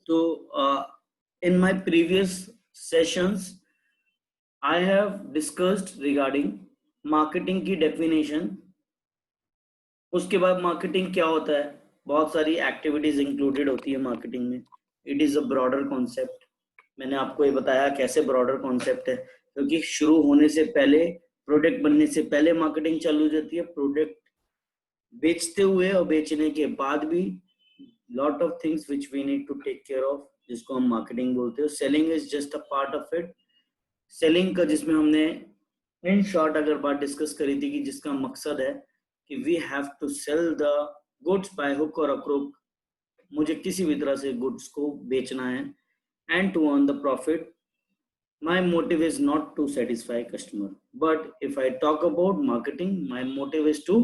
So, in my previous sessions, I have discussed regarding marketing की definition. उसके बाद marketing क्या होता है, बहुत सारी activities included होती है marketing में. It is a broader concept. मैंने आपको ये बताया कैसे broader concept है, क्योंकि शुरू होने से पहले, प्रोडक्ट बनने से पहले मार्केटिंग चालू हो जाती है, प्रोडक्ट बेचते हुए और बेचने के बाद भी lot of things which we need to take care of, जिसको हम मार्केटिंग बोलते हैं. Selling is just a part of it. Selling का जिसमें हमने इन शॉर्ट अगर बात डिस्कस करी थी कि जिसका मकसद है कि we have to sell the goods by hook और क्रुक. मुझे किसी भी तरह से गुड्स को बेचना है and to earn the profit. My motive is not to satisfy customer, but if I talk about marketing, my motive is to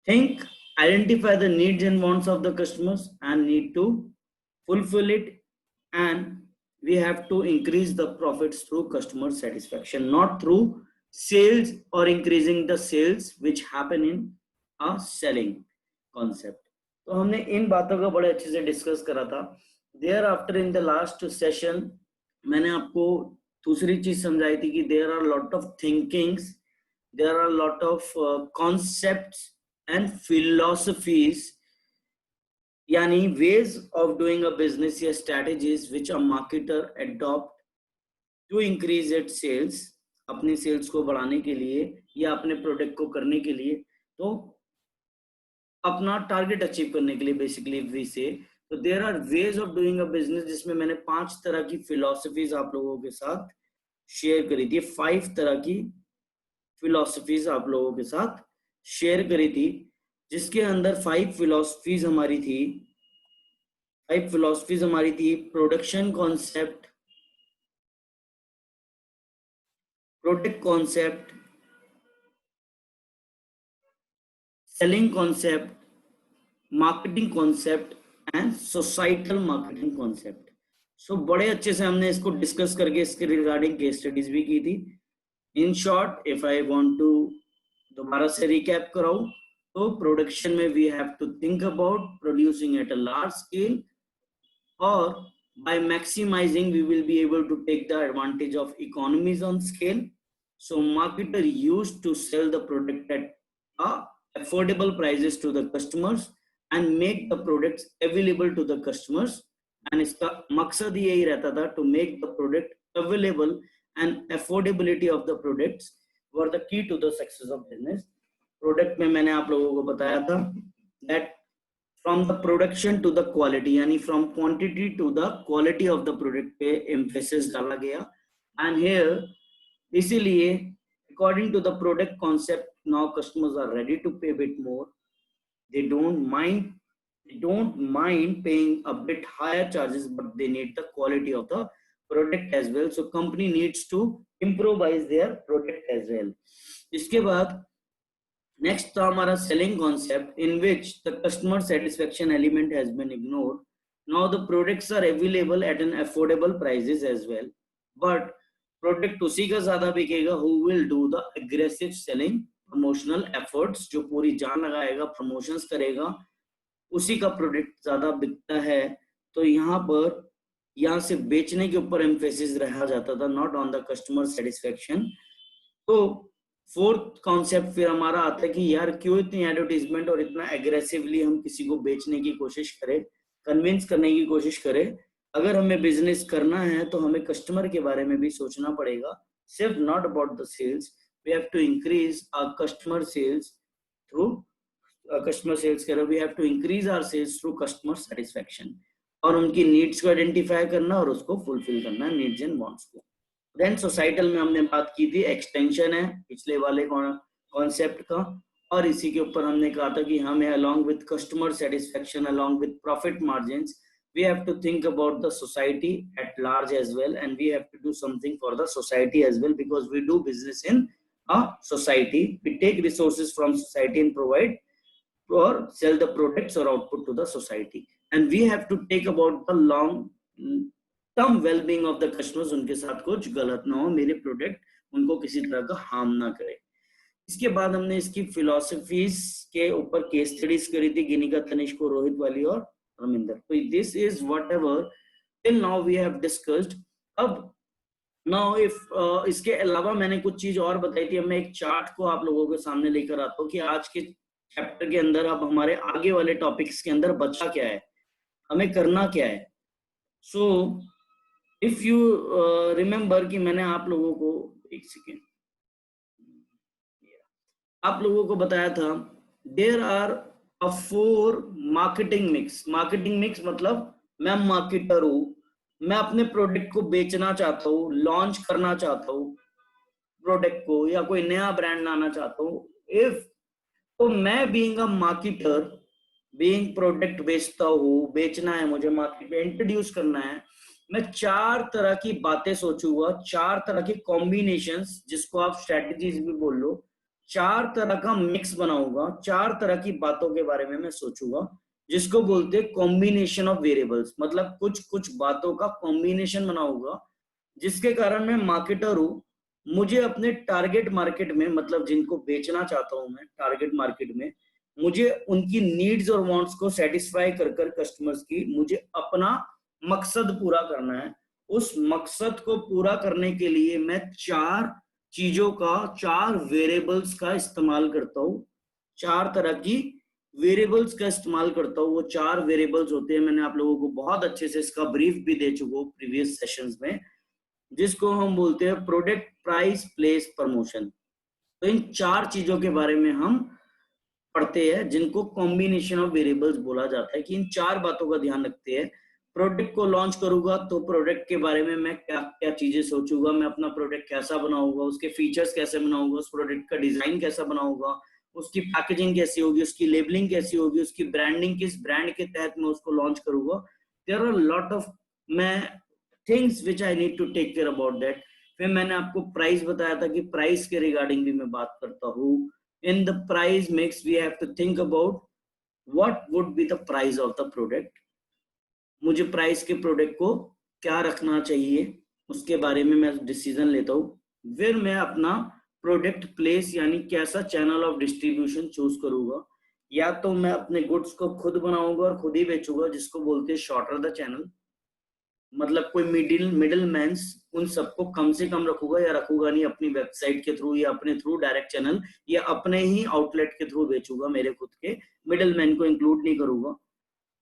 think, identify the needs and wants of the customers and need to fulfill it, and we have to increase the profits through customer satisfaction, not through sales or increasing the sales which happen in a selling concept. तो हमने इन बातों को बड़े अच्छे से discuss करा था. Thereafter in the last session मैंने आपको दूसरी चीज समझाई थी कि there are lot of thinkings, there are lot of concepts and philosophies, yani ways of doing a business या strategies which a marketer adopt to increase its sales, अपने sales को बढ़ाने के लिए या अपने प्रोडक्ट को करने के लिए, तो अपना टारगेट अचीव करने के लिए बेसिकली वी से. तो there are ways of doing a business, जिसमें मैंने 5 तरह की फिलॉसफीज आप लोगों के साथ शेयर करी थी. 5 तरह की फिलॉसफीज आप लोगों के साथ शेयर करी थी, जिसके अंदर 5 फिलॉसफीज हमारी थी. 5 फिलॉसफीज हमारी थी. Production concept, product concept, selling concept, marketing concept and societal marketing concept. So बड़े अच्छे से हमने इसको डिस्कस करके इसके रिगार्डिंग केस स्टडीज भी की थी. In short if I want to दोबारा से रिकैप कराऊं, तो प्रोडक्शन में we have to think about producing at a large scale, और by maximizing we will be able to take the advantage of economies on scale. So marketer used to sell the product at affordable prices to the customers and make the products available to the customers, and इसका मकसद यही रहता था to make the product available, and affordability of the products were the key to the success of business. Product में मैंने आप लोगों को बताया था that from the production to the quality, यानी from quantity to the quality of the product पे emphasis डाला गया. And here इसीलिए according to the product concept, now customers are ready to pay a bit more. They don't mind paying a bit higher charges, but they need the quality of the product as well. So company needs to improvise their product as well. इसके बाद next था हमारा selling concept, in which the customer satisfaction element has been ignored. Now the products are available at an affordable prices as well, but product उसी का ज्यादा बिकेगा who will do the aggressive selling, promotional efforts, जो पूरी जान लगाएगा, promotions करेगा, उसी का प्रोडक्ट ज्यादा बिकता है. तो यहाँ से बेचने के ऊपर एम्फेसिस रहा जाता था, not on the customer satisfaction. तो फोर्थ कॉन्सेप्ट फिर हमारा आता है कि यार क्यों इतनी एडवर्टीजमेंट और इतना एग्रेसिवली हम किसी को बेचने की कोशिश करें, कन्विंस करने की कोशिश करें. अगर हमें बिजनेस करना है तो हमें कस्टमर के बारे में भी सोचना पड़ेगा, सिर्फ not about the sales. We have to increase our customer sales through customer sales करें, we have to increase our sales through customer satisfaction, और उनकी नीड्स को आइडेंटिफाई करना और उसको फुलफिल करना, नीड्स एंड वांट्स को. देन सोसाइटल में हमने बात की थी, एक्सटेंशन है पिछले वाले कॉन्सेप्ट का, और इसी के ऊपर हमने कहा था कि हमें along with customer satisfaction, along with profit margins, we have to think about the society at large as well, and we have to do something for the society as well, because we do business in a society. We take resources from society and provide or sell the products or output to the society, and we have to take about the long term well-being of the customers. उनके साथ कुछ गलत ना हो, मेरे product उनको किसी तरह का हार्म ना करे. इसके बाद हमने इसकी फिलॉसफीज के ऊपर केस स्टडीज करी थी, गिनिका तनिष्क, रोहित वाली और Raminder. So this is whatever till now we have discussed. अब नाउ इफ इसके अलावा मैंने कुछ चीज और बताई थी, अब मैं एक चार्ट को आप लोगों के सामने लेकर आता हूँ कि आज के चैप्टर के अंदर अब हमारे आगे वाले टॉपिक्स के अंदर बचा क्या है, हमें करना क्या है. सो इफ यू रिमेम्बर कि मैंने आप लोगों को एक सेकेंड आप लोगों को बताया था there are a 4 marketing mix. Marketing mix मतलब मैं मार्केटर हूं, मैं अपने प्रोडक्ट को बेचना चाहता हूँ, लॉन्च करना चाहता हूँ प्रोडक्ट को, या कोई नया ब्रांड लाना चाहता हूँ. इफ तो मैं being a marketer, being product बेचता हूँ, बेचना है मुझे, मार्केट में इंट्रोड्यूस करना है, मैं 4 तरह की बातें सोचूंगा, 4 तरह की कॉम्बिनेशंस, जिसको आप स्ट्रेटजीज भी बोल लो, 4 तरह का मिक्स बनाऊंगा, 4 तरह की बातों के बारे में मैं सोचूंगा, जिसको बोलते हैं कॉम्बिनेशन ऑफ वेरिएबल्स. मतलब कुछ कुछ बातों का कॉम्बिनेशन बनाऊंगा, जिसके कारण मैं मार्केटर हूं, मुझे अपने टारगेट मार्केट में, मतलब जिनको बेचना चाहता हूं मैं टारगेट मार्केट में, मुझे उनकी नीड्स और वांट्स को सेटिस्फाई कर कर कस्टमर्स की, मुझे अपना मकसद पूरा करना है. उस मकसद को पूरा करने के लिए मैं 4 चीजों का, 4 वेरिएबल्स का इस्तेमाल करता हूं, 4 तरह की वेरिएबल्स का इस्तेमाल करता हूं. वो 4 वेरिएबल्स होते हैं, मैंने आप लोगों को बहुत अच्छे से इसका ब्रीफ भी दे चुका हूं प्रीवियस सेशंस में, जिसको हम बोलते हैं प्रोडक्ट, प्राइस, प्लेस, प्रमोशन. तो इन 4 चीजों के बारे में हम पढ़ते हैं, जिनको कॉम्बिनेशन ऑफ वेरिएबल्स बोला जाता है, कि इन 4 बातों का ध्यान रखते हैं. प्रोडक्ट को लॉन्च करूंगा तो प्रोडक्ट के बारे में मैं क्या क्या चीजें सोचूंगा, मैं अपना प्रोडक्ट कैसा बनाऊंगा, उसके फीचर्स कैसे बनाऊंगा, उस प्रोडक्ट का डिजाइन कैसा बनाऊंगा, उसकी पैकेजिंग कैसी होगी, उसकी लेबलिंग कैसी होगी, उसकी ब्रांडिंग किस ब्रांड के तहत मैं उसको लॉन्च करूंगा. देयर आर लॉट ऑफ मैं things which I need to take care about that. फिर मैंने आपको प्राइस बताया था कि प्राइस के रिगार्डिंग भी मैं बात करता हूँ. In the price mix, we have to think about what would be the price of the product. मुझे प्राइस के प्रोडक्ट को क्या रखना चाहिए, उसके बारे में मैं डिसीजन लेता हूँ. फिर मैं अपना प्रोडक्ट प्लेस यानी कैसा चैनल ऑफ डिस्ट्रीब्यूशन चूज करूंगा. या तो मैं अपने गुड्स को खुद बनाऊंगा और खुद ही बेचूंगा, जिसको बोलते हैं शॉर्टर द चैनल. मतलब कोई मिडिल मैन्स, उन सबको कम से कम रखूंगा, या रखूंगा नहीं, अपनी वेबसाइट के थ्रू या अपने थ्रू डायरेक्ट चैनल या अपने ही आउटलेट के थ्रू बेचूंगा, मेरे खुद के मिडिल मैन को इंक्लूड नहीं करूंगा.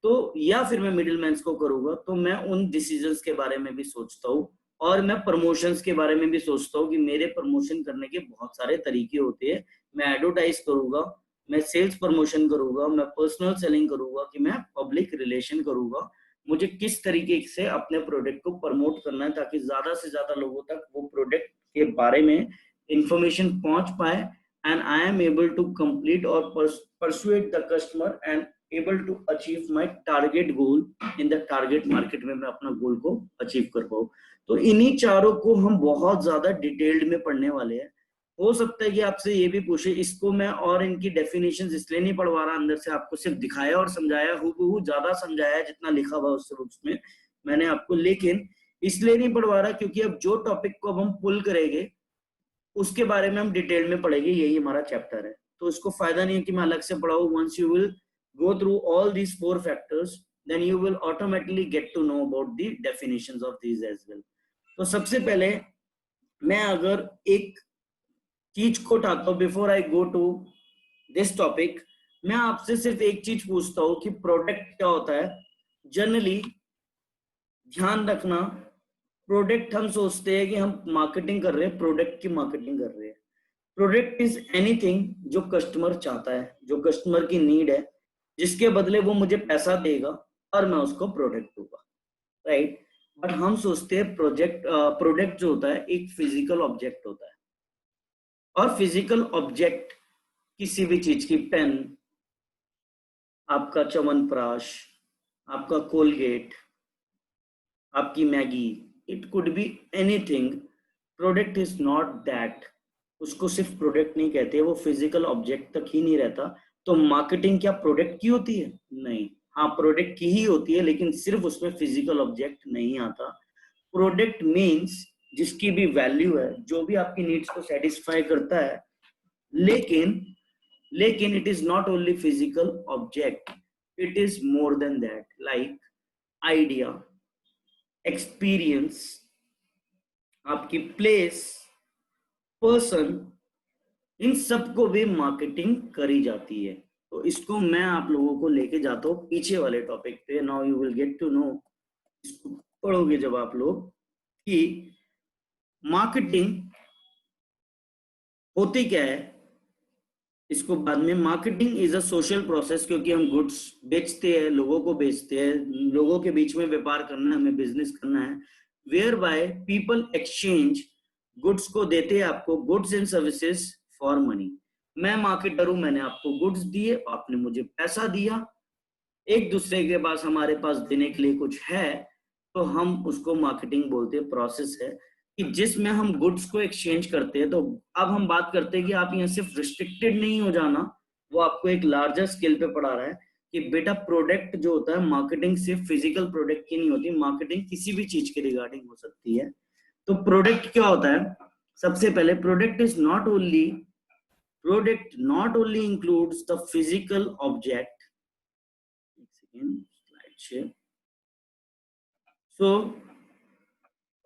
तो या फिर मैं मिडिल मैन को करूंगा. तो मैं उन डिसीजंस के बारे में भी सोचता हूँ, और मैं प्रमोशंस के बारे में भी सोचता हूँ कि मेरे प्रमोशन करने के बहुत सारे तरीके होते हैं. मैं एडवर्टाइज करूंगा, मैं सेल्स प्रमोशन करूंगा, मैं पर्सनल सेलिंग करूंगा, कि मैं पब्लिक रिलेशन करूंगा. मुझे किस तरीके से अपने प्रोडक्ट को प्रमोट करना है, ताकि ज्यादा से ज्यादा लोगों तक वो प्रोडक्ट के बारे में इंफॉर्मेशन पहुंच पाए, and I am able to complete or persuade the customer and able to achieve my target goal in the target market में मैं अपना गोल को अचीव कर पाऊँ. तो इन्हीं चारों को हम बहुत ज्यादा डिटेल्ड में पढ़ने वाले हैं. हो सकता है कि आपसे ये भी पूछे, इसको मैं और इनकी डेफिनेशंस इसलिए नहीं पढ़वा रहा अंदर से, आपको सिर्फ दिखाया और समझाया, हूबहू ज्यादा समझाया जितना लिखा हुआ उस रूप में मैंने आपको, लेकिन इसलिए नहीं पढ़वा रहा क्योंकि अब जो टॉपिक को अब हम पुल करेंगे उसके बारे में हम डिटेल में पढ़ेंगे, यही हमारा चैप्टर है. तो इसको फायदा नहीं है कि मैं अलग से पढ़ाऊं. Once you will go through all these 4 factors, then you will automatically get to know about the definitions of these as well. तो सबसे पहले मैं अगर एक चीज को उठाता हूँ, before I go to this topic, मैं आपसे सिर्फ एक चीज पूछता हूँ कि प्रोडक्ट क्या होता है. जनरली ध्यान रखना, प्रोडक्ट हम सोचते हैं कि हम मार्केटिंग कर रहे हैं, प्रोडक्ट की मार्केटिंग कर रहे हैं. प्रोडक्ट इज एनीथिंग जो कस्टमर चाहता है, जो कस्टमर की नीड है, जिसके बदले वो मुझे पैसा देगा और मैं उसको प्रोडक्ट दूंगा, राइट. बट हम सोचते हैं प्रोडक्ट जो होता है एक फिजिकल ऑब्जेक्ट होता है, और फिजिकल ऑब्जेक्ट किसी भी चीज की, पेन, आपका च्यवनप्राश, आपका कोलगेट, आपकी Maggi, it could be anything. Product is not that. उसको सिर्फ प्रोडक्ट नहीं कहते, वो फिजिकल ऑब्जेक्ट तक ही नहीं रहता. तो मार्केटिंग क्या प्रोडक्ट की होती है? नहीं. हाँ, प्रोडक्ट की ही होती है, लेकिन सिर्फ उसमें फिजिकल ऑब्जेक्ट नहीं आता. प्रोडक्ट मींस जिसकी भी वैल्यू है, जो भी आपकी नीड्स को सेटिस्फाई करता है, लेकिन it is not only physical object. it is more than that, like idea, experience, आपकी प्लेस, पर्सन, इन सबको भी मार्केटिंग करी जाती है। तो इसको मैं आप लोगों को लेके जाता हूँ पीछे वाले टॉपिक पे। Now you will get to know, इसको पढ़ोगे जब आप लोग, कि मार्केटिंग होती क्या है, इसको बाद में। Marketing is a social process, क्योंकि हम गुड्स बेचते हैं, लोगों को बेचते हैं, लोगों के बीच में व्यापार करना है, हमें बिजनेस करना है, whereby people exchange, goods को देते हैं आपको, goods and services for money. मैं मार्केटर हूं, मैंने आपको गुड्स दिए, आपने मुझे पैसा दिया, एक दूसरे के पास हमारे पास देने के लिए कुछ है, तो हम उसको मार्केटिंग बोलते हैं। प्रोसेस है कि जिसमें हम गुड्स को एक्सचेंज करते हैं। तो अब हम बात करते हैं कि आप यहाँ सिर्फ रिस्ट्रिक्टेड नहीं हो जाना, वो आपको एक लार्जर स्केल पे पढ़ा रहा है कि बेटा प्रोडक्ट जो होता है, मार्केटिंग सिर्फ फिजिकल प्रोडक्ट की नहीं होती, मार्केटिंग किसी भी चीज के रिगार्डिंग हो सकती है। तो प्रोडक्ट क्या होता है, सबसे पहले product not only includes the physical object. Slide share. So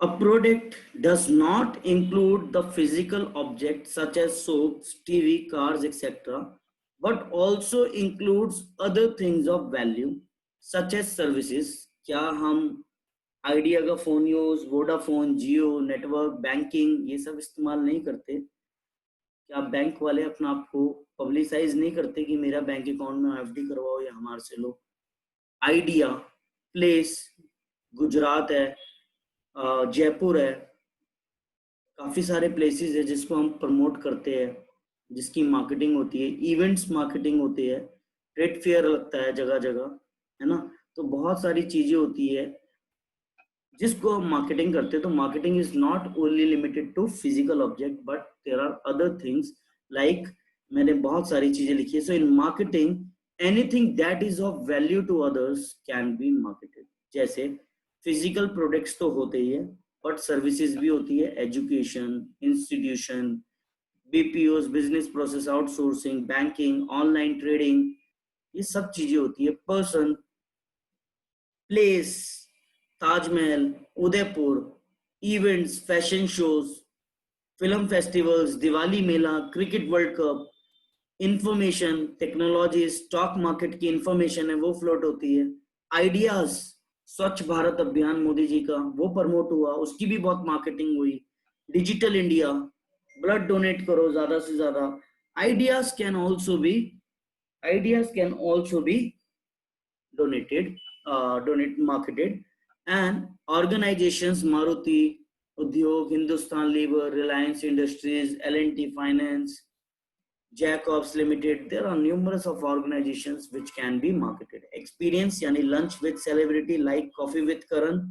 a product does not include the physical objects such as soaps, TV, cars, etc., but also includes other things of value such as services। क्या हम idea का phone use, Vodafone, जियो network, banking, ये सब इस्तेमाल नहीं करते? क्या bank वाले अपना आपको पब्लिसाइज नहीं करते कि मेरा बैंक अकाउंट में एफडी करवाओ या हमारे से लो? आइडिया, प्लेस, गुजरात है, जयपुर है, काफी सारे प्लेसेस है जिसको हम प्रमोट करते हैं, जिसकी मार्केटिंग होती है, इवेंट्स मार्केटिंग होती है, ट्रेड फेयर लगता है जगह जगह, है ना। तो बहुत सारी चीजें होती है जिसको हम मार्केटिंग करते हैं। तो marketing is not only limited to physical object, but there are other things, like मैंने बहुत सारी चीजें लिखी है। So in marketing anything that is of value to others can be marketed. जैसे फिजिकल प्रोडक्ट्स तो होते ही है, बट सर्विसेज भी होती है, education, institution, BPO, business process outsourcing, banking, online trading, ये सब चीजें होती है। Person, place, Taj Mahal, Udaipur, events, fashion shows, film festivals, Diwali मेला, cricket world cup, information technology, stock market की इंफॉर्मेशन है वो फ्लोट होती है। आइडियाज, स्वच्छ भारत अभियान मोदी जी का, वो प्रमोट हुआ, उसकी भी बहुत मार्केटिंग हुई। डिजिटल इंडिया, ब्लड डोनेट करो ज्यादा से ज्यादा। Ideas can also be donate marketed। and organizations, Maruti Udyog, Hindustan Lever, Reliance Industries, L&T Finance, Jacobs Limited, there are numerous of organizations which can be marketed। Experience यानी lunch with celebrity like coffee with Karan,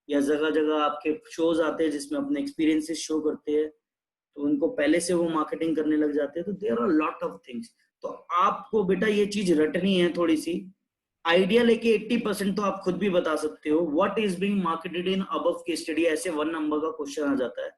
या जगह जगह आपके shows आते हैं जिसमें अपने experiences show करते हैं, तो उनको पहले से वो marketing करने लग जाते हैं। तो there are lot of things। तो आपको बेटा ये चीज रटनी है थोड़ी सी। आइडिया लेके 80% तो आप खुद भी बता सकते हो। What is being marketed in above case study, ऐसे 1 नंबर का क्वेश्चन आ जाता है।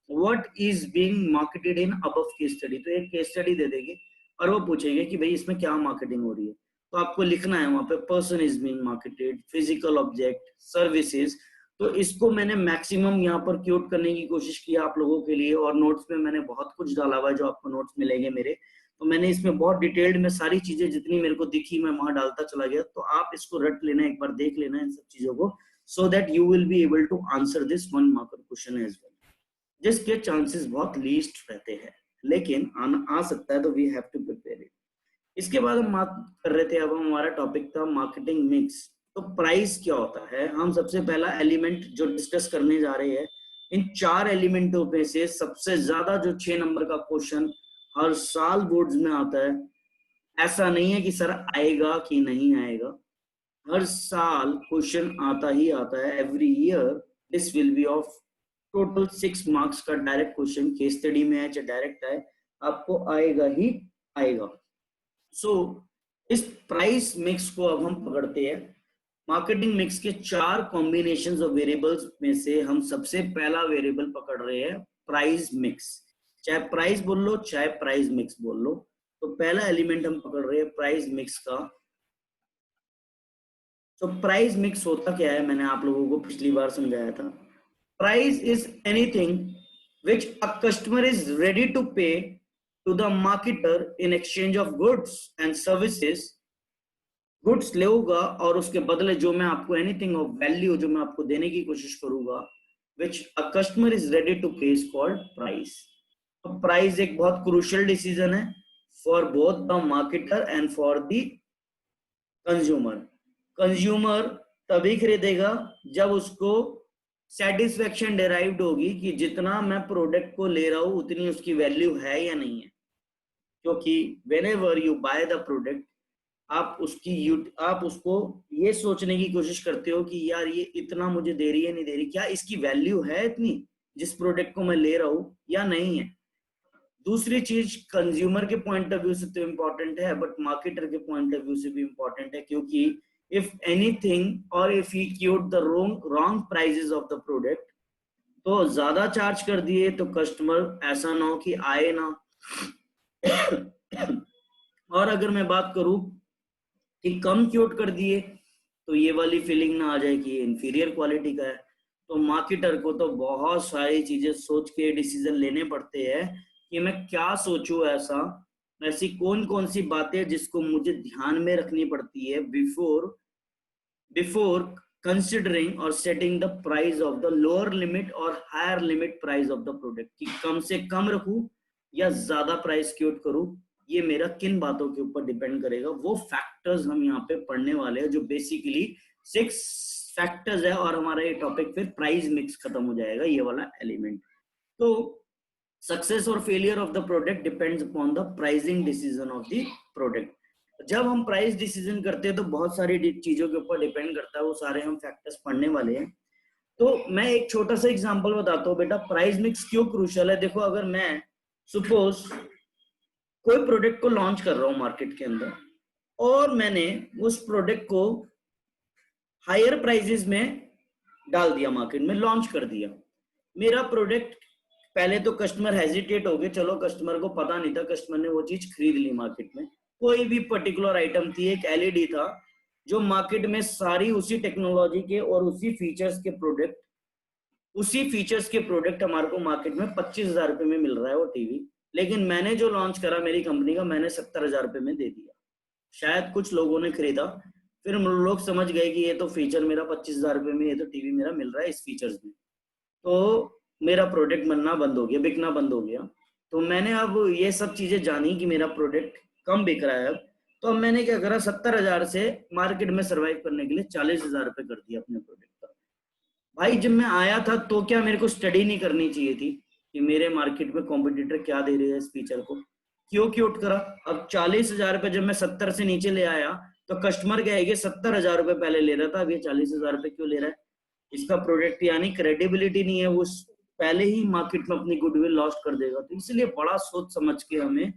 What is being marketed in above case study, तो एक केस स्टडी दे देगी और वो पूछेगी कि भाई इसमें क्या मार्केटिंग हो रही है। तो आपको लिखना है वहां पे person is being marketed, physical object, services. तो इसको मैंने मैक्सिमम यहाँ पर क्यूट करने की कोशिश की आप लोगों के लिए, और नोट्स में मैंने बहुत कुछ डाला हुआ है जो आपको नोट्स मिलेंगे मेरे। तो मैंने इसमें बहुत डिटेल्ड में सारी चीजें जितनी मेरे को दिखी मैं वहां डालता चला गया। तो आप इसको रट लेना, एक बार देख लेना इन सब चीजों को, so that you will be able to answer this 1 marker question as well, जिसके चांसेस बहुत लीस्ट रहते हैं, लेकिन आ सकता है, तो we have to prepare it. इसके बाद हम बात कर रहे थे, अब हमारा टॉपिक था मार्केटिंग मिक्स। तो प्राइस क्या होता है, हम सबसे पहला एलिमेंट जो डिस्कस करने जा रहे हैं, इन 4 एलिमेंटों में से सबसे ज्यादा जो 6 नंबर का क्वेश्चन हर साल बोर्ड्स में आता है, ऐसा नहीं है कि सर आएगा कि नहीं आएगा, हर साल क्वेश्चन आता ही आता है। Every year this will be of total 6 marks का डायरेक्ट क्वेश्चन, केस स्टडी में है चाहे डायरेक्ट आए, आपको आएगा ही आएगा। सो इस प्राइस मिक्स को अब हम पकड़ते हैं। मार्केटिंग मिक्स के 4 कॉम्बिनेशंस ऑफ वेरिएबल्स में से हम सबसे पहला वेरिएबल पकड़ रहे हैं प्राइस मिक्स। चाहे प्राइस बोल लो चाहे प्राइस मिक्स बोल लो, तो पहला एलिमेंट हम पकड़ रहे हैं प्राइस मिक्स का। तो प्राइस मिक्स होता क्या है, मैंने आप लोगों को पिछली बार समझाया था। Price is anything which a customer is ready to pay to the marketer in exchange of goods and services। Goods लेगा और उसके बदले जो मैं आपको एनीथिंग ऑफ वैल्यू जो मैं आपको देने की कोशिश करूंगा, which a customer is ready to pay is called price। तो प्राइस एक बहुत क्रूशियल डिसीजन है for both the marketer and for the consumer. Consumer तभी खरीदेगा जब उसको सेटिस्फेक्शन डिराइव्ड होगी कि जितना मैं प्रोडक्ट को ले रहा हूं उतनी उसकी वैल्यू है या नहीं है। क्योंकि whenever you buy the product, आप उसको ये सोचने की कोशिश करते हो कि यार ये इतना मुझे दे रही है नहीं दे रही, क्या इसकी वैल्यू है इतनी जिस प्रोडक्ट को मैं ले रहा हूं या नहीं है। दूसरी चीज कंज्यूमर के पॉइंट ऑफ व्यू से तो इम्पोर्टेंट है, बट मार्केटर के पॉइंट ऑफ व्यू से भी इम्पोर्टेंट है, क्योंकि इफ एनीथिंग और if he quoted the wrong prices of the product, तो ज्यादा चार्ज कर दिए तो कस्टमर ऐसा ना हो कि आए ना। और अगर मैं बात करूं कि कम क्यूट कर दिए तो ये वाली फीलिंग ना आ जाए कि ये इंफीरियर क्वालिटी का है। तो मार्केटर को तो बहुत सारी चीजें सोच के डिसीजन लेने पड़ते हैं कि मैं क्या सोचूं, ऐसी कौन कौन सी बातें जिसको मुझे ध्यान में रखनी पड़ती है before considering or setting the price of the lower limit और higher limit price of the product, कि कम से कम रखूं या ज्यादा प्राइस क्यूट करूं। ये मेरा किन बातों के ऊपर डिपेंड करेगा, वो फैक्टर्स हम यहाँ पे पढ़ने वाले हैं, जो बेसिकली 6 फैक्टर्स है, और हमारा ये टॉपिक फिर प्राइस मिक्स खत्म हो जाएगा, ये वाला एलिमेंट। तो सक्सेस और failure of the product depends upon the pricing decision of the product. जब हम प्राइस डिसीजन करते हैं तो बहुत सारी चीजों के ऊपर डिपेंड करता है, वो सारे हम फैक्टर्स पढ़ने वाले हैं। तो मैं एक छोटा सा एग्जांपल बताता हूँ बेटा, प्राइस मिक्स क्यों क्रूशियल है। देखो, अगर मैं सपोज कोई प्रोडक्ट को लॉन्च कर रहा हूँ मार्केट के अंदर, और मैंने उस प्रोडक्ट को हायर प्राइसेस में डाल दिया, मार्केट में लॉन्च कर दिया, मेरा प्रोडक्ट पहले तो कस्टमर हेजिटेट हो गए, चलो कस्टमर को पता नहीं था, कस्टमर ने वो चीज खरीद ली मार्केट में। कोई भी पर्टिकुलर आइटम थी, एक एलईडी था जो मार्केट में सारी उसी टेक्नोलॉजी के और उसी फीचर्स के प्रोडक्ट हमारे को मार्केट में 25,000 रुपए में मिल रहा है वो टीवी, लेकिन मैंने जो लॉन्च करा मेरी कंपनी का, मैंने 70,000 रुपए में दे दिया। शायद कुछ लोगों ने खरीदा, फिर लोग समझ गए कि ये तो फीचर मेरा 25,000 रुपए में, ये तो टीवी मेरा मिल रहा है इस फीचर्स में, तो मेरा प्रोडक्ट बनना बंद हो गया, बिकना बंद हो गया। तो मैंने अब ये सब चीजें जानी कि मेरा प्रोडक्ट कम बिक रहा है अब, तो अब मैंने क्या करा, 70,000 से मार्केट में सर्वाइव करने के लिए 40,000 रुपए कर दिया अपने प्रोडक्ट का। भाई जब मैं आया था तो क्या मेरे को स्टडी नहीं करनी चाहिए थी कि मेरे मार्केट में कॉम्पिटिटर क्या दे रहे हैं इस फीचर को, क्यों क्यूट करा। अब 40,000 रुपए जब मैं 70 से नीचे ले आया तो कस्टमर कहेगा 70,000 रुपए पहले ले रहा था, अब ये 40,000 रुपए क्यों ले रहा है। इसका प्रोडक्ट यानी क्रेडिबिलिटी नहीं है, वो पहले ही मार्केट में अपनी गुडविल लॉस्ट कर देगा। तो इसलिए बड़ा सोच समझ के हमें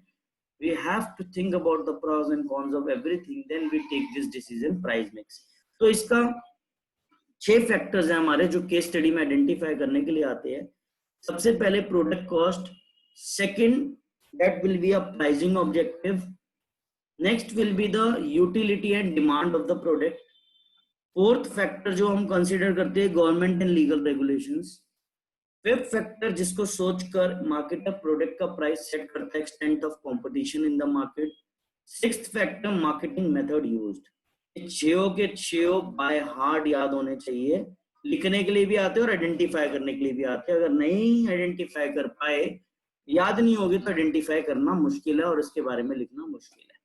we have to think about the pros and cons of everything, then we take this decision price mix। तो इसका 6 फैक्टर्स हैं हमारे जो केस स्टडी में आइडेंटिफाई करने के लिए आते हैं। सबसे पहले product cost, second that will be a pricing objective, next will be the utility and demand of the product, fourth factor जो हम कंसीडर करते हैं government and legal regulations, fifth factor जिसको सोचकर मार्केटर प्रोडक्ट का प्राइस सेट करता है, extent of competition in the market, sixth factor marketing method used. छो के छो बाय हार्ट याद होने चाहिए, लिखने के लिए भी आते हैं और आइडेंटिफाई करने के लिए भी आते हैं। अगर नहीं आइडेंटिफाई कर पाए, याद नहीं होगी, तो आइडेंटिफाई करना मुश्किल है और इसके बारे में लिखना मुश्किल है,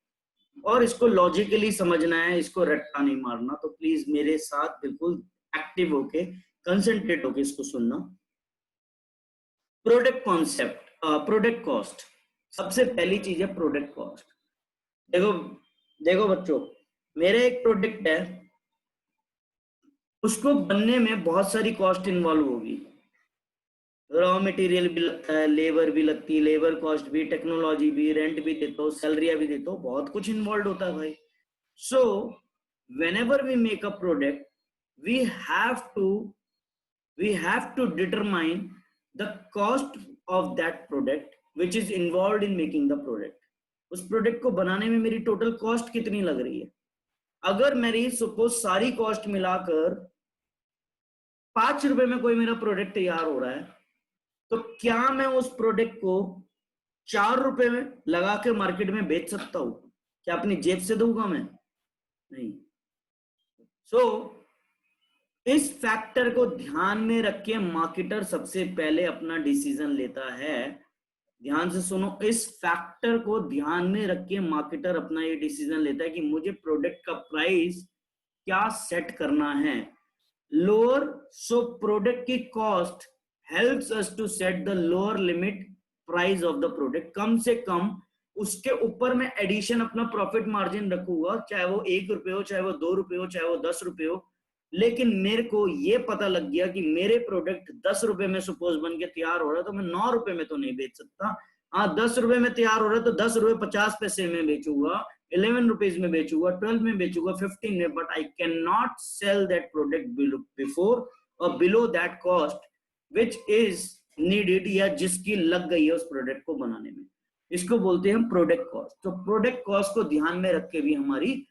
और इसको लॉजिकली समझना है, इसको रट्टा नहीं मारना। तो प्लीज मेरे साथ बिल्कुल एक्टिव होके कंसंट्रेट होके इसको सुनना। प्रोडक्ट कॉन्सेप्ट, प्रोडक्ट कॉस्ट, सबसे पहली चीज है प्रोडक्ट कॉस्ट। देखो बच्चों, मेरे एक प्रोडक्ट है, उसको बनने में बहुत सारी कॉस्ट इन्वॉल्व होगी, रॉ मटेरियल भी लगता है, लेबर भी लगती है, लेबर कॉस्ट भी, टेक्नोलॉजी भी, रेंट भी देते हो, सैलरिया भी देते हो, बहुत कुछ इन्वॉल्व होता है भाई। सो whenever we make a product, we have to determine the cost of that product which is involved in making the product। उस प्रोडक्ट को बनाने में मेरी टोटल कॉस्ट कितनी लग रही है। अगर मेरी सपोज सारी कॉस्ट मिलाकर 5 रुपए में कोई मेरा प्रोडक्ट तैयार हो रहा है, तो क्या मैं उस प्रोडक्ट को 4 रुपए में लगा के मार्केट में बेच सकता हूं? क्या अपनी जेब से दूंगा मैं? नहीं। सो इस फैक्टर को ध्यान में रख के मार्केटर सबसे पहले अपना डिसीजन लेता है। ध्यान से सुनो, इस फैक्टर को ध्यान में रख के मार्केटर अपना ये डिसीजन लेता है कि मुझे प्रोडक्ट का प्राइस क्या सेट करना है। लोअर, सो प्रोडक्ट की cost helps us to set the lower limit price of the product. कम से कम उसके ऊपर मैं एडिशन अपना प्रॉफिट मार्जिन रखूंगा, चाहे वो 1 रुपए हो, चाहे वो 2 रुपए हो, चाहे वो 10 रुपए हो। लेकिन मेरे को ये पता लग गया कि मेरे प्रोडक्ट 10 रुपए में सपोज बन के तैयार हो रहा है, तो मैं 9 रुपए में तो नहीं बेच सकता। हाँ, 10 रुपए में तैयार हो रहा है तो 10 रुपए 50 पैसे में बेचूंगा, 11 रुपीज में बेचूंगा, 12 में बेचूंगा, 15 में, but I can not sell that product before or below that cost which is needed, या जिसकी लग गई है उस प्रोडक्ट को बनाने में। इसको बोलते हैं हम प्रोडक्ट कॉस्ट। तो प्रोडक्ट कॉस्ट को ध्यान में रख के भी हमारी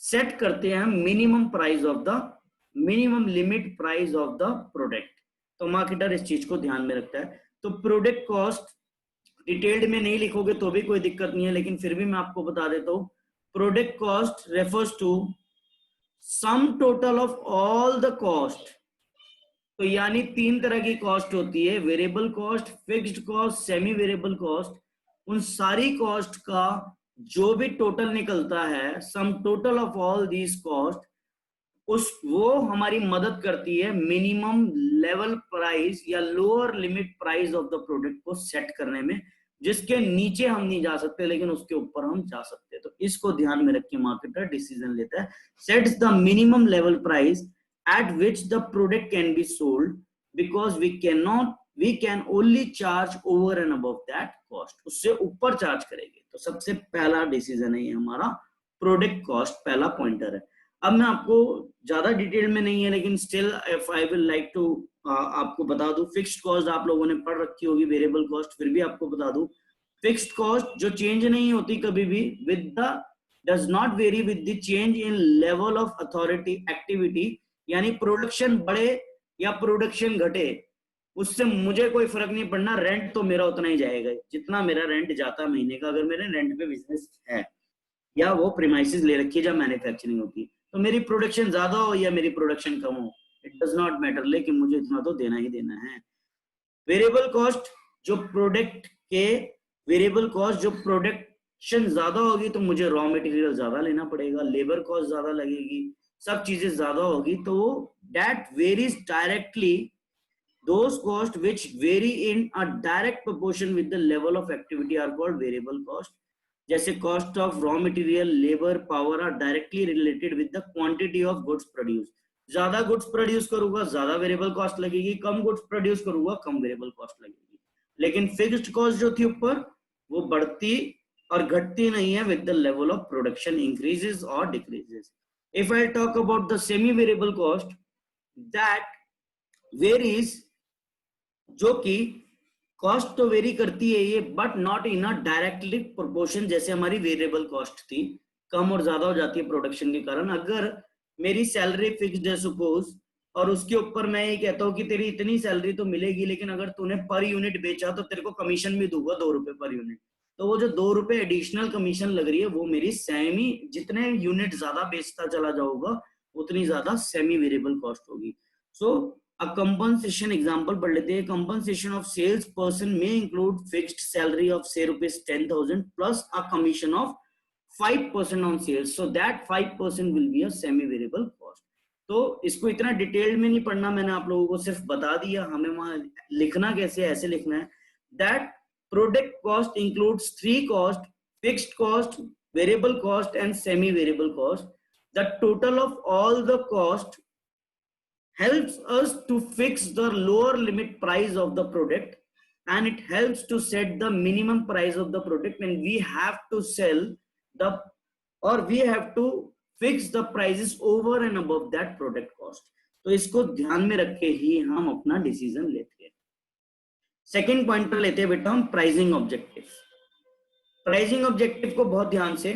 सेट करते हैं minimum price of the minimum limit price of the product. तो मार्केटर इस चीज को ध्यान में रखता है। तो प्रोडक्ट कॉस्ट डिटेल्ड में नहीं लिखोगे तो भी कोई दिक्कत नहीं है, लेकिन फिर भी मैं आपको बता देता हूं। Product cost refers to sum total of all the cost. तो यानी 3 तरह की कॉस्ट होती है, variable cost, fixed cost, semi variable cost. उन सारी कॉस्ट का जो भी टोटल निकलता है, sum total of all these cost, वो हमारी मदद करती है मिनिमम लेवल प्राइस या lower limit price of the product को सेट करने में, जिसके नीचे हम नहीं जा सकते लेकिन उसके ऊपर हम जा सकते हैं। तो इसको ध्यान में रख के मार्केटर डिसीजन लेता है, sets the minimum level price at which the product can be sold, because we can only charge over and above that cost। उससे ऊपर चार्ज करेंगे। तो सबसे पहला डिसीजन है ये हमारा प्रोडक्ट कॉस्ट, पहला पॉइंटर है। अब मैं आपको ज्यादा डिटेल में नहीं है, लेकिन still if I will like to आपको बता दूं, फिक्स्ड कॉस्ट आप लोगों ने पढ़ रखी होगी, वेरिएबल कॉस्ट फिर भी आपको बता दूं। फिक्स्ड कॉस्ट जो चेंज नहीं होती कभी भी, with the does not very with the change in level of authority activity. यानी प्रोडक्शन बढ़े या प्रोडक्शन घटे, उससे मुझे कोई फर्क नहीं पड़ना, रेंट तो मेरा उतना ही जाएगा जितना मेरा रेंट जाता है महीने का, अगर मेरे रेंट पे बिजनेस है या वो प्रीमाइसेस ले रखी है जब मैन्युफैक्चरिंग होती है। तो मेरी प्रोडक्शन ज्यादा हो या मेरी प्रोडक्शन कम हो, इट डज नॉट मैटर, लेकिन मुझे इतना तो देना ही देना है। वेरिएबल कॉस्ट जो प्रोडक्ट के वेरिएबल कॉस्ट जो प्रोडक्शन ज्यादा होगी तो मुझे रॉ मटेरियल ज्यादा लेना पड़ेगा, लेबर कॉस्ट ज्यादा लगेगी, सब चीजें ज्यादा होगी। तो that varies directly, those costs which vary in a direct proportion with the level of activity are called variable cost। जैसे cost of raw material, labor, power are directly related with the quantity of goods produced। ज्यादा goods produce करूंगा ज्यादा variable cost लगेगी, कम goods produce करूंगा कम variable cost लगेगी। लेकिन fixed cost जो थी ऊपर, वो बढ़ती और घटती नहीं है with the level of production increases or decreases। If I talk about the semi variable cost, that varies, जो कि कॉस्ट तो वेरी करती है ये, but not in a directly proportion. जैसे हमारी वेरिएबल कॉस्ट थी, कम और ज्यादा हो जाती है प्रोडक्शन के कारण। अगर मेरी सैलरी फिक्स्ड है सपोज, और उसके ऊपर मैं ये कहता हूँ कि तेरी इतनी सैलरी तो मिलेगी, लेकिन अगर तूने पर यूनिट बेचा तो तेरे को कमीशन भी दूंगा 2 रुपए पर यूनिट। तो वो जो 2 रुपए एडिशनल कमीशन लग रही है, वो मेरी सेमी, जितने यूनिट ज्यादा बेचता चला जाऊंगा उतनी ज्यादा सेमी वेरिएबल कॉस्ट होगी। सो a compensation example पढ़ लेते हैं। compensation of sales person may include fixed salary of say rupees 10,000 plus a commission of 5% on sales, so that 5% will be a semi variable cost। तो इसको इतना detail में नहीं पढ़ना, मैंने आप लोगों को सिर्फ बता दिया। हमें वहां लिखना कैसे, ऐसे लिखना है, that product cost includes 3 cost: fixed cost, variable cost and semi variable cost। the total of all the cost helps us to fix the lower limit price of the product, and it helps to set the minimum price of the product, and we have to sell the, or we have to fix the prices over and above that product cost। तो इसको ध्यान में रख के ही हम अपना decision लेते हैं। सेकेंड पॉइंटर लेते हैं बेटा हम प्राइसिंग ऑब्जेक्टिव। प्राइसिंग ऑब्जेक्टिव को बहुत ध्यान से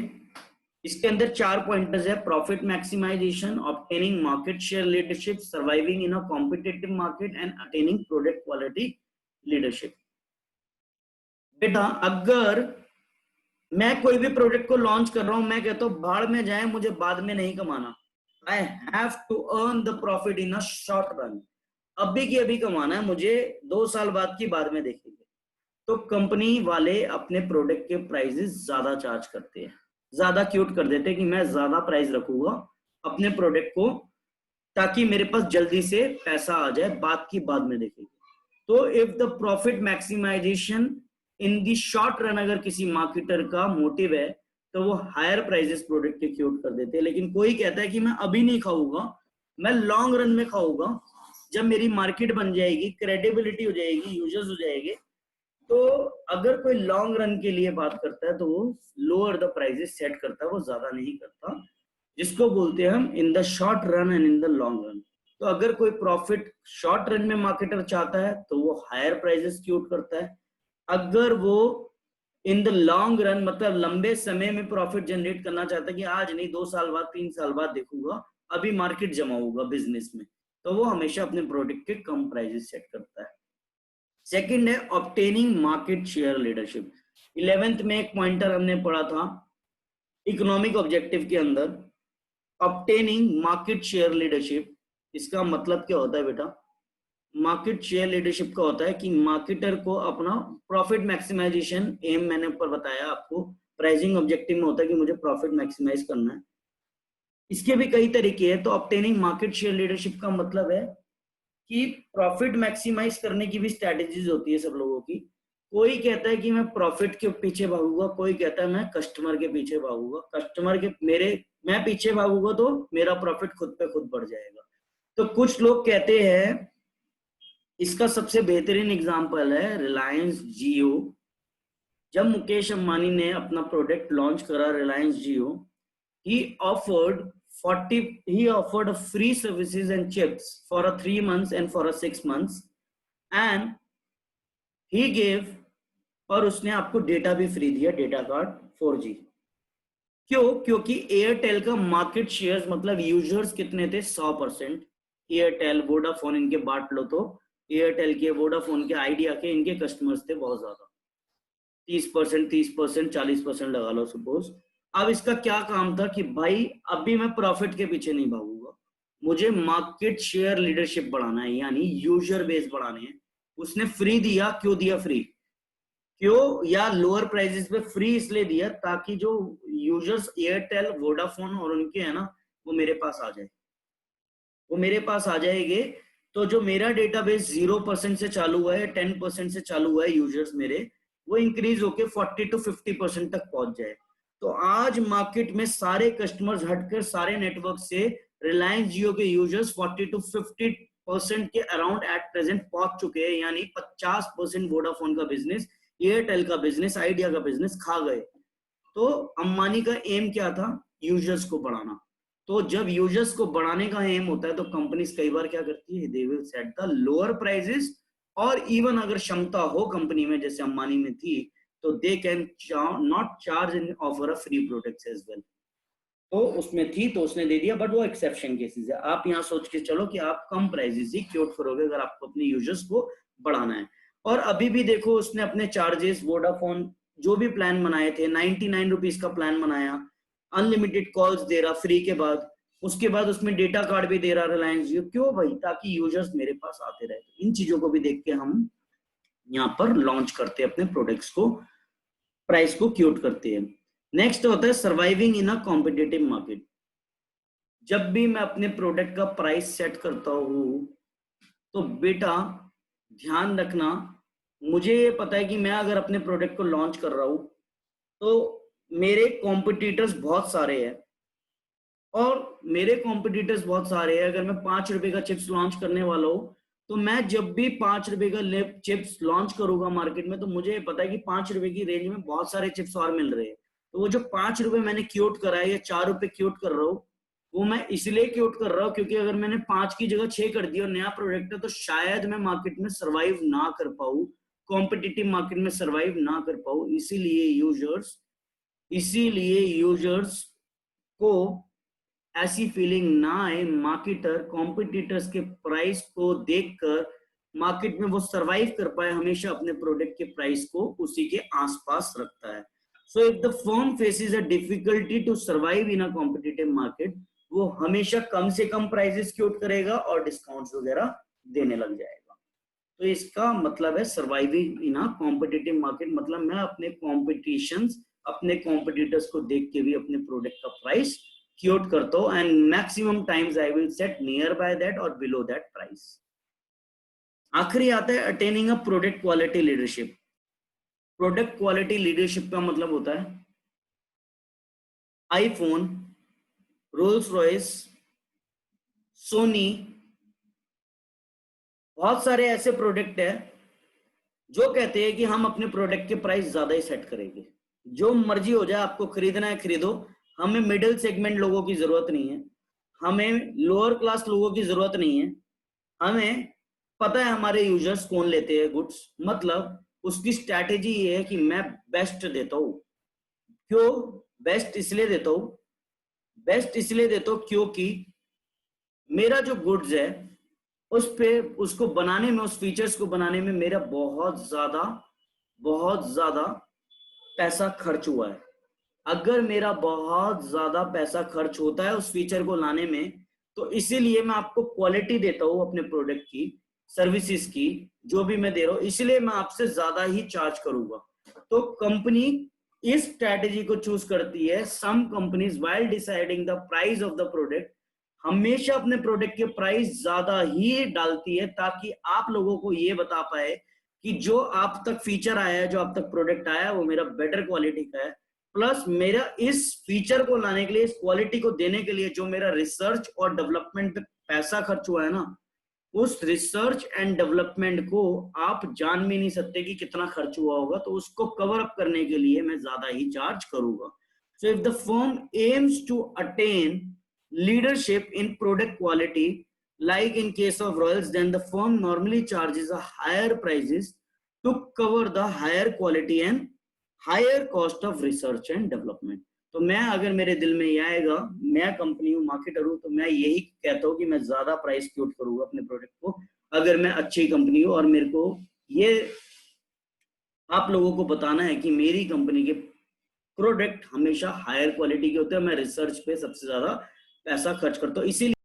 इसके अंदर 4 पॉइंटर्स है, profit maximization, obtaining market share leadership, surviving in a competitive market and attaining product quality leadership. बेटा अगर मैं कोई भी प्रोडक्ट को लॉन्च कर रहा हूं, मैं कहता हूं भाड़ में जाए, मुझे बाद में नहीं कमाना, I have to earn the profit in a short run, अभी की अभी कमाना है मुझे, 2 साल बाद की बाद में देखेंगे। तो कंपनी वाले अपने प्रोडक्ट के प्राइसेस ज्यादा चार्ज करते हैं, ज्यादा क्यूट कर देते हैं कि मैं ज्यादा प्राइस रखूंगा अपने प्रोडक्ट को, ताकि मेरे पास जल्दी से पैसा आ जाए, बात की बाद में देखेंगे। तो if the profit maximization in the short run अगर किसी मार्केटर का मोटिव है, तो वो हायर प्राइसेस प्रोडक्ट के क्यूट कर देते हैं। लेकिन कोई कहता है कि मैं अभी नहीं खाऊंगा, मैं लॉन्ग रन में खाऊंगा, जब मेरी मार्केट बन जाएगी, क्रेडिबिलिटी हो जाएगी, यूजर्स हो जाएंगे। तो अगर कोई लॉन्ग रन के लिए बात करता है तो वो लोअर द प्राइसेस सेट करता है, वो ज्यादा नहीं करता, जिसको बोलते हैं हम in the short run and in the long run. तो अगर कोई प्रॉफिट शॉर्ट रन में मार्केटर चाहता है तो वो हायर प्राइसेस क्यूट करता है। अगर वो इन द लॉन्ग रन मतलब लंबे समय में प्रॉफिट जनरेट करना चाहता है कि आज नहीं 2 साल बाद 3 साल बाद देखूंगा, अभी मार्केट जमा होगा बिजनेस में, तो वो हमेशा अपने प्रोडक्ट के कम प्राइसेस सेट करता है। सेकंड है obtaining market share leadership. 11th में एक पॉइंटर हमने पढ़ा था इकोनॉमिक ऑब्जेक्टिव के अंदर, ऑब्टेनिंग मार्केट शेयर लीडरशिप। इसका मतलब क्या होता है बेटा? मार्केट शेयर लीडरशिप का होता है कि मार्केटर को अपना प्रॉफिट मैक्सिमाइजेशन एम, मैंने ऊपर बताया आपको, प्राइसिंग ऑब्जेक्टिव में होता है कि मुझे प्रॉफिट मैक्सिमाइज करना है। इसके भी कई तरीके हैं। तो ऑब्टेनिंग मार्केट शेयर लीडरशिप का मतलब है कि प्रॉफिट मैक्सिमाइज करने की भी स्ट्रेटेजीज होती है सब लोगों की। कोई कहता है कि मैं प्रॉफिट के पीछे भागूंगा, कोई कहता है मैं कस्टमर के पीछे भागूंगा, कस्टमर के मेरे मैं पीछे भागूंगा तो मेरा प्रॉफिट खुद पे खुद बढ़ जाएगा। तो कुछ लोग कहते हैं, इसका सबसे बेहतरीन एग्जांपल है रिलायंस जियो। जब मुकेश अंबानी ने अपना प्रोडक्ट लॉन्च करा रिलायंस जियो, he offered 40 he offered a free services and chips for a 3 months and for a 6 months, and he gave, और उसने आपको डेटा भी फ्री दिया, डेटा कार्ड 4G। क्यों? क्योंकि एयरटेल का मार्केट शेयर मतलब यूजर्स कितने थे? 100%। एयरटेल वोडाफोन इनके बांट लो तो एयरटेल के, वोडाफोन के, आइडिया के, इनके कस्टमर्स थे बहुत ज्यादा, 30%, 30%, 40% लगा लो सपोज। अब इसका क्या काम था कि भाई अभी मैं प्रॉफिट के पीछे नहीं भागूंगा, मुझे मार्केट शेयर लीडरशिप बढ़ाना है, यानी यूजर बेस बढ़ाने हैं। उसने फ्री दिया। क्यों दिया फ्री? क्यों? या लोअर प्राइसेस पे फ्री इसलिए दिया ताकि जो यूजर्स एयरटेल वोडाफोन और उनके है ना, वो मेरे पास आ जाए, वो मेरे पास आ जाएंगे। तो जो मेरा डेटाबेस 0% से चालू हुआ है, 10% से चालू हुआ है यूजर्स मेरे, वो इंक्रीज होके 40 to 50% तक पहुंच जाए। तो आज मार्केट में सारे कस्टमर्स हटकर सारे नेटवर्क से रिलायंस जियो के यूजर्स 40 to 50% के अराउंड एट प्रेजेंट पहुंच चुके हैं, यानी 50% वोडाफोन का बिजनेस, एयरटेल का बिजनेस, आइडिया का बिजनेस खा गए। तो अंबानी का एम क्या था? यूजर्स को बढ़ाना। तो जब यूजर्स को बढ़ाने का एम होता है तो कंपनीज कई बार क्या करती है, they will set the lower prices, और इवन अगर क्षमता हो कंपनी में जैसे अंबानी में थी, तो they can not charge and offer a free products as well. तो उसमें थी तो उसने दे दिया, बट वो एक्सेप्शन केसेस है। आप यहाँ सोच के चलो कि आप कम प्राइसेस ही क्योट करोगे अगर आपको अपने यूजर्स को बढ़ाना है। और अभी भी देखो उसने अपने चार्जेस, वोडाफोन जो भी प्लान बनाए थे, 99 रुपीज का प्लान बनाया, अनलिमिटेड कॉल्स दे रहा फ्री के बाद, उसके बाद उसमें डेटा कार्ड भी दे रहा रिलायंस जियो। क्यों भाई? ताकि यूजर्स मेरे पास आते रहे। इन चीजों को भी देख के हम यहाँ पर लॉन्च करते हैं अपने प्रोडक्ट्स को, प्राइस को क्यूट करते हैं। नेक्स्ट होता है surviving in a competitive market. जब भी मैं अपने प्रोडक्ट का प्राइस सेट करता हूं तो बेटा ध्यान रखना, मुझे ये पता है कि मैं अगर अपने प्रोडक्ट को लॉन्च कर रहा हूं तो मेरे कॉम्पिटिटर्स बहुत सारे हैं, और मेरे कॉम्पिटिटर्स बहुत सारे हैं। अगर मैं 5 रुपए का चिप्स लॉन्च करने वाला हूं, तो मैं जब भी 5 रुपए का चिप्स लॉन्च करूंगा मार्केट में, तो मुझे पता है कि 5 रुपए की रेंज में बहुत सारे चिप्स और मिल रहे हैं। तो वो जो 5 रुपए मैंने क्यूट करा है या 4 रुपए क्यूट कर रहा हूँ, वो मैं इसलिए क्यूट कर रहा हूँ क्योंकि अगर मैंने 5 की जगह 6 कर दिया और नया प्रोडक्ट है, तो शायद मैं मार्केट में सर्वाइव ना कर पाऊँ, कॉम्पिटिटिव मार्केट में सर्वाइव ना कर पाऊँ। इसीलिए यूजर्स को ऐसी फीलिंग ना आए, मार्केटर कॉम्पिटिटर्स के प्राइस को देखकर मार्केट में वो सरवाइव कर पाए, हमेशा अपने प्रोडक्ट के प्राइस को उसी के आसपास रखता है। So if the firm faces a difficulty to survive in a competitive market, वो हमेशा कम से कम प्राइसेस क्यूट करेगा और डिस्काउंट्स वगैरह देने लग जाएगा। तो इसका मतलब है surviving in a competitive market, मतलब मैं अपने कॉम्पिटिशंस, अपने कॉम्पिटिटर्स को देख के भी अपने प्रोडक्ट का प्राइस क्यूट करता हूं, and maximum times I will set near by that और बिलो दैट प्राइस। आखिरी आता है attaining a product quality leadership. Product quality leadership का मतलब होता है आईफोन, रोल्स रॉयस, सोनी, बहुत सारे ऐसे प्रोडक्ट है जो कहते हैं कि हम अपने प्रोडक्ट के प्राइस ज्यादा ही सेट करेंगे, जो मर्जी हो जाए, आपको खरीदना है खरीदो, हमें मिडिल सेगमेंट लोगों की जरूरत नहीं है, हमें लोअर क्लास लोगों की जरूरत नहीं है, हमें पता है हमारे यूजर्स कौन लेते हैं गुड्स। मतलब उसकी स्ट्रैटेजी ये है कि मैं बेस्ट देता हूं। क्यों बेस्ट इसलिए देता हूं? बेस्ट इसलिए देता हूं क्योंकि मेरा जो गुड्स है उस पे, उसको बनाने में, उस फीचर्स को बनाने में मेरा बहुत ज्यादा पैसा खर्च हुआ है। अगर मेरा बहुत ज्यादा पैसा खर्च होता है उस फीचर को लाने में, तो इसीलिए मैं आपको क्वालिटी देता हूं अपने प्रोडक्ट की, सर्विसेज की, जो भी मैं दे रहा हूं, इसलिए मैं आपसे ज्यादा ही चार्ज करूंगा। तो कंपनी इस स्ट्रैटेजी को चूज करती है। Some companies while deciding the price of the product हमेशा अपने प्रोडक्ट के प्राइस ज्यादा ही डालती है, ताकि आप लोगों को ये बता पाए कि जो आप तक फीचर आया है, जो आप तक प्रोडक्ट आया है, वो मेरा बेटर क्वालिटी का है। प्लस मेरा इस फीचर को लाने के लिए, इस क्वालिटी को देने के लिए जो मेरा रिसर्च और डेवलपमेंट पे पैसा खर्च हुआ है ना, उस रिसर्च एंड डेवलपमेंट को आप जान भी नहीं सकते कि कितना खर्च हुआ होगा। तो उसको कवर अप करने के लिए मैं ज्यादा ही चार्ज करूंगा। So if the firm aims to attain leadership in product quality, like in case of Royals, then the firm normally charges a higher prices to cover the higher quality and higher cost of research and development. तो मैं, अगर मेरे दिल में ये आएगा, मैं company हूँ, मार्केटर हूँ, तो मैं यही कहता हूँ कि मैं ज्यादा प्राइस क्यूट करूंगा अपने प्रोडक्ट को, अगर मैं अच्छी कंपनी हूँ। और मेरे को ये आप लोगों को बताना है कि मेरी कंपनी के प्रोडक्ट हमेशा हायर क्वालिटी के होते हैं, मैं रिसर्च पे सबसे ज्यादा पैसा खर्च करता हूँ, इसीलिए